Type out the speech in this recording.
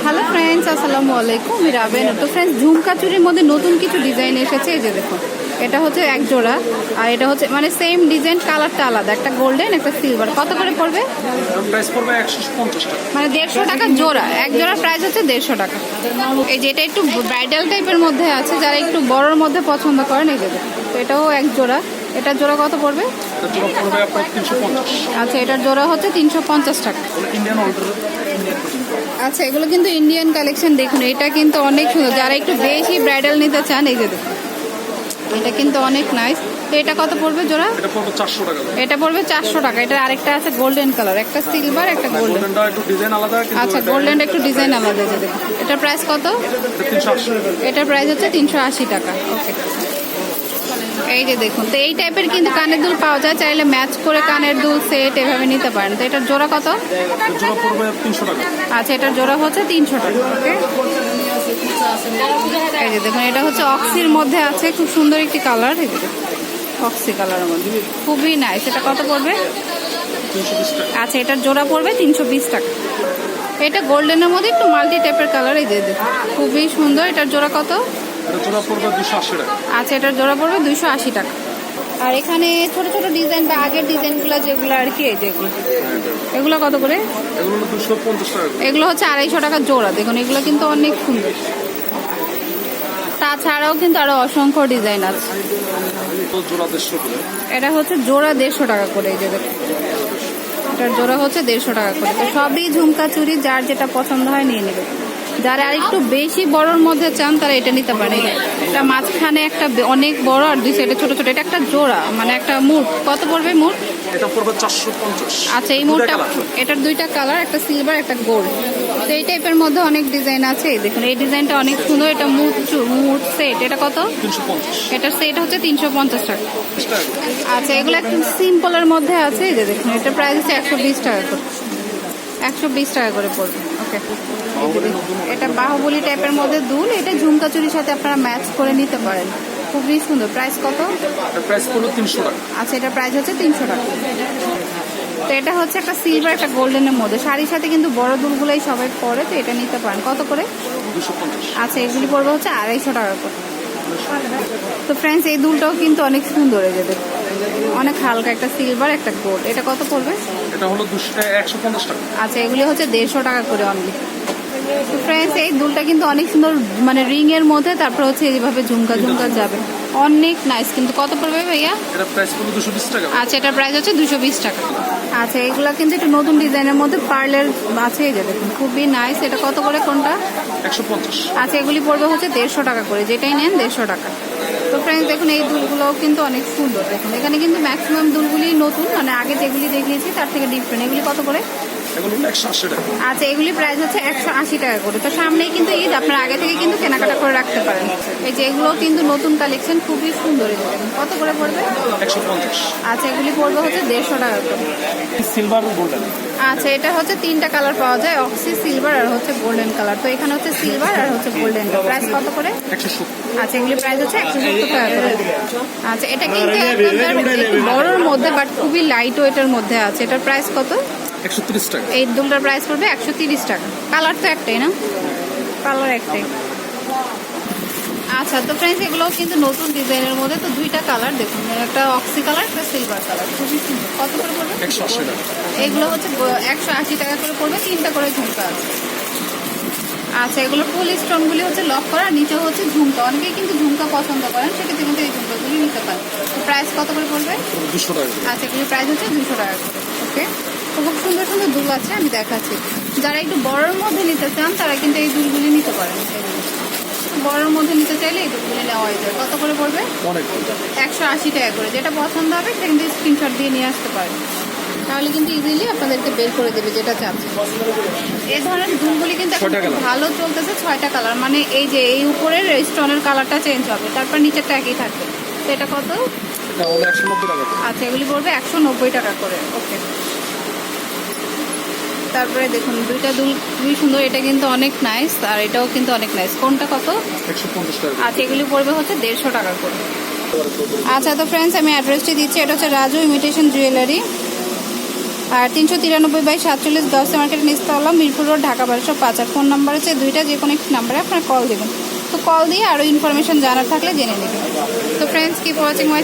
Hello friends, আসসালামু আলাইকুম। আমি রাবেয়া। তো ফ্রেন্ডস, ঝুমকা চুরির মধ্যে নতুন কিছু ডিজাইন এসেছে। এই যে দেখুন, এটা হচ্ছে এক জোড়া, আর এটা হচ্ছে মানে সেম ডিজাইন, কালারটা আলাদা, একটা গোল্ডেন একটা সিলভার। কত করে পড়বে? প্রাইস পড়বে 150 টাকা। মানে 150 টাকা জোড়া। এক জোড়ার প্রাইস হচ্ছে 150 টাকা। এই যে এটা একটু ব্রাইডাল টাইপের মধ্যে আছে, যারা একটু বড়র মধ্যে পছন্দ করেন, এই যে দেখুন। তো এটাও এক জোড়া। এটার জোড়া কত পড়বে? এটা জোড়া পড়বে আপনার 350। আচ্ছা, এটার জোড়া হচ্ছে 350 টাকা। Indian order. আচ্ছা, এগুলো কিন্তু ইন্ডিয়ান কালেকশন। দেখুন, এটা কিন্তু অনেক সুন্দর, যারা একটু বেশি ব্রাইডাল নিতে চান। এই যে দেখুন, এটা কিন্তু অনেক নাইস। তো এটা কত পড়বে জোড়া? এটা পড়বে 400 টাকা। এটা পড়বে 400 টাকা। এটা আরেকটা আছে গোল্ডেন কালার, একটা সিলভার একটা গোল্ডেন। গোল্ডেনটা একটু ডিজাইন আলাদা, কিন্তু আচ্ছা, গোল্ডেন একটু ডিজাইন আলাদা। এই যে দেখুন, এটার প্রাইস কত? এটা 380। এটার প্রাইস হচ্ছে 380 টাকা। ওকে, এই যে দেখুন। তো এই টাইপের কিন্তু কানের দুল পাওয়া যায়, চাইলে ম্যাচ করে কানের দুল সেট এভাবে নিতে পারেন। তো এটার জোড়া কত? এটা জোড়া পড়বে 300 টাকা। আচ্ছা, এটার জোড়া হচ্ছে 300 টাকা। ওকে, এই যে দেখুন, এটা হচ্ছে অক্সির মধ্যে আছে, খুব সুন্দর একটি কালার। এই যে অক্সি কালারের মধ্যে খুবই নাইস। এটা কত পড়বে? 320 টাকা। আচ্ছা, এটার জোড়া পড়বে 320 টাকা। এটা গোল্ডেনের মধ্যে একটু মাল্টি টাইপের কালার। এই যে দেখুন, খুবই সুন্দর। এটার জোড়া কত? এটা জোড়া পড়বে 280 টাকা। আচ্ছা, এটার জোড়া পড়বে 280 টাকা। আর এখানে ছোট ছোট ডিজাইন বা আগের ডিজাইনগুলো যেগুলো আর কি, এই যেগুলো, এগুলো কত করে? এগুলো হলো 250 টাকা। এগুলো হচ্ছে 250 টাকা জোড়া। দেখুন, এগুলো কিন্তু অনেক সুন্দর। তাছাড়াও কিন্তু আরো অসংখ্য ডিজাইন আছে। তো জোড়া 150 করে। এটা হচ্ছে জোড়া 150 টাকা করে। এই যে দেখুন, এটার জোড়া হচ্ছে 150 টাকা করে। তো সবই ঝুমকা চুরি, যার যেটা পছন্দ হয় নিয়ে নেবে। যারা আর একটু বেশি বড়র মধ্যে চান, তারা এটা নিতে পারে। এটা মাঝখানে একটা অনেক বড়, আর দুই সাইডে ছোট ছোট। এটা একটা জোড়া, মানে একটা মুঠ। কত পড়বে মুঠ? এটা পড়বে 450। আচ্ছা, এই মুঠটা, এটার দুইটা কালার, একটা সিলভার একটা গোল্ড। তো এই টাইপের মধ্যে অনেক ডিজাইন আছে। এই দেখুন, এই ডিজাইনটা অনেক সুন্দর। এটা মুঠ সেট। এটা কত? 350 এটার সেট হচ্ছে 350 টাকা। টাকা। আচ্ছা, এগুলো একটু সিম্পলের মধ্যে আছে। এই যে দেখুন, এটার প্রাইস হচ্ছে 120 টাকা করে। 120 টাকা করে পড়বে। ওকে, এটা বাহুবলী টাইপের মধ্যে দুল। এটা ঝুমকা চুরির সাথে আপনারা ম্যাচ করে নিতে পারেন। খুবই সুন্দর। প্রাইস কত? এটা প্রাইস পড়বে 300 টাকা। আচ্ছা, এটার প্রাইস হচ্ছে 300 টাকা। তো এটা হচ্ছে একটা সিলভার একটা গোল্ডেনের মধ্যে। শাড়ির সাথে কিন্তু বড় দুলগুলোই সবাই পরে, তো এটা নিতে পারেন। কত করে? 250। আচ্ছা, এগুলি পড়বে হচ্ছে 250 টাকা করে। তো ফ্রেন্ডস, এই দুলটাও কিন্তু অনেক সুন্দর। এই যে দেখুন, অনেক হালকা, একটা সিলভার একটা গোল্ড। এটা কত পড়বে? এটা হলো 150 টাকা। আচ্ছা, এগুলি হচ্ছে 150 টাকা করে অনলি। তো ফ্রেন্ডস, এই দুলটা কিন্তু অনেক সুন্দর, মানে রিং এর মধ্যে, তারপর হচ্ছে এইভাবে ঝুমকা ঝুমকা যাবে, অনেক নাইস। কিন্তু কত পড়বে ভাইয়া? এটা প্রাইস পড়বে 220 টাকা। আচ্ছা, এটার প্রাইস হচ্ছে 220 টাকা। আচ্ছা, এগুলা কিন্তু একটু নতুন ডিজাইনের মধ্যে পার্লের আছে। এই যে দেখুন, খুবই নাইস। এটা কত করে কোনটা? 150। আচ্ছা, এগুলি পড়বে হচ্ছে 150 টাকা করে। যেটাই নেন 150 টাকা। তো ফ্রেন্ডস, দেখুন, এই দুলগুলোও কিন্তু অনেক সুন্দর। দেখুন, এখানে কিন্তু ম্যাক্সিমাম দুলগুলি নতুন, মানে আগে যেগুলি দেখিয়েছি তার থেকে ডিফারেন্ট। এগুলি কত করে? এগুলো হলো 180 টাকা। আচ্ছা, এগুলি প্রাইস হচ্ছে 180 টাকা করে। তো সামনেই কিন্তু ঈদ, আপনারা আগে থেকে কিন্তু কেনাকাটা করে রাখতে পারেন। এই যে এগুলো কিন্তু নতুন কালেকশন, খুবই সুন্দর। এই যে দেখুন, কত করে পড়বে? 150। আচ্ছা, এগুলি পড়বে হচ্ছে 150 টাকা করে। Silver golden. আচ্ছা, এটা হচ্ছে 3টা কালার পাওয়া যায়, অক্সি, সিলভার আর হচ্ছে গোল্ডেন কালার। তো এখানে হচ্ছে সিলভার আর হচ্ছে গোল্ডেন। প্রাইস কত করে? 170। আচ্ছা, এগুলি প্রাইস হচ্ছে 170 টাকা করে। আচ্ছা, এটা কিন্তু আপনাদের একটু বড়োর মধ্যে, বাট খুবই লাইট ওয়েটের মধ্যে আছে। এটার প্রাইস কত? 130 টাকা। এই দুলটার প্রাইস পড়বে 130 টাকা। কালার তো একটাই না? কালার একটাই। আচ্ছা, তো ফ্রেন্ডস, এগুলোও কিন্তু নতুন ডিজাইনের মধ্যে। তো দুইটা কালার দেখুন, একটা অক্সি কালার, একটা সিলভার কালার, খুবই সুন্দর। কত করে পড়বে? 180 টাকা। এগুলো হচ্ছে 180 টাকা করে পড়বে। 3টা করে ঝুমকা আছে। আচ্ছা, এগুলো ফুল স্টোনগুলি হচ্ছে লক করা, নিচে হচ্ছে ঝুমকা। অনেকেই কিন্তু ঝুমকা পছন্দ করেন, সেক্ষেত্রে কিন্তু এই ঝুমকাগুলি নিতে পারেন। প্রাইস কত করে পড়বে? 200 টাকা। আচ্ছা, এগুলির প্রাইস হচ্ছে 200 টাকা করে। ওকে, তো খুব সুন্দর সুন্দর দুল আছে, আমি দেখাচ্ছি। যারা একটু বড়োর মধ্যে নিতে চান, তারা কিন্তু এই দুলগুলি নিতে পারেন। বড়োর মধ্যে নিতে চাইলে এই দুলগুলি নেওয়াই যায়। কত করে পড়বে? অনেক 180 টাকা করে। যেটা পছন্দ হবে সেখান থেকে স্ক্রিনশট দিয়ে নিয়ে আসতে পারেন, তাহলে কিন্তু ইজিলি আপনাদেরকে বের করে দেবে যেটা চাচ্ছেন। এই ধরনের দুলগুলি কিন্তু এখন খুব ভালো চলতেছে। 6টা কালার, মানে এই যে এই উপরের স্টোনের কালারটা চেঞ্জ হবে, তারপর নিচেরটা একই থাকবে। তো এটা কত? এটা হলো 190 টাকা। আচ্ছা, এগুলি পড়বে 190 টাকা করে। ওকে, তারপরে দেখুন, দুইটা দুল খুবই সুন্দর। এটা কিন্তু অনেক নাইস, আর এটাও কিন্তু অনেক নাইস। কোনটা কত? 150 টাকা। আচ্ছা, এগুলি পড়বে হচ্ছে 150 টাকা করে। আচ্ছা, তো ফ্রেন্ডস, আমি অ্যাড্রেসটি দিচ্ছি। এটা হচ্ছে রাজু ইমিটেশন জুয়েলারি। আর 393/47 গাউসিয়া মার্কেটের নিচতলা, মিরপুর রোড, ঢাকা 1205। আর ফোন নাম্বার হচ্ছে দুইটা, যে কোনো একটি নাম্বারে আপনারা কল দেবেন। তো কল দিয়ে আরও ইনফরমেশন জানার থাকলে জেনে নেবেন। তো ফ্রেন্ডস, কিপ ওয়াচিং মাই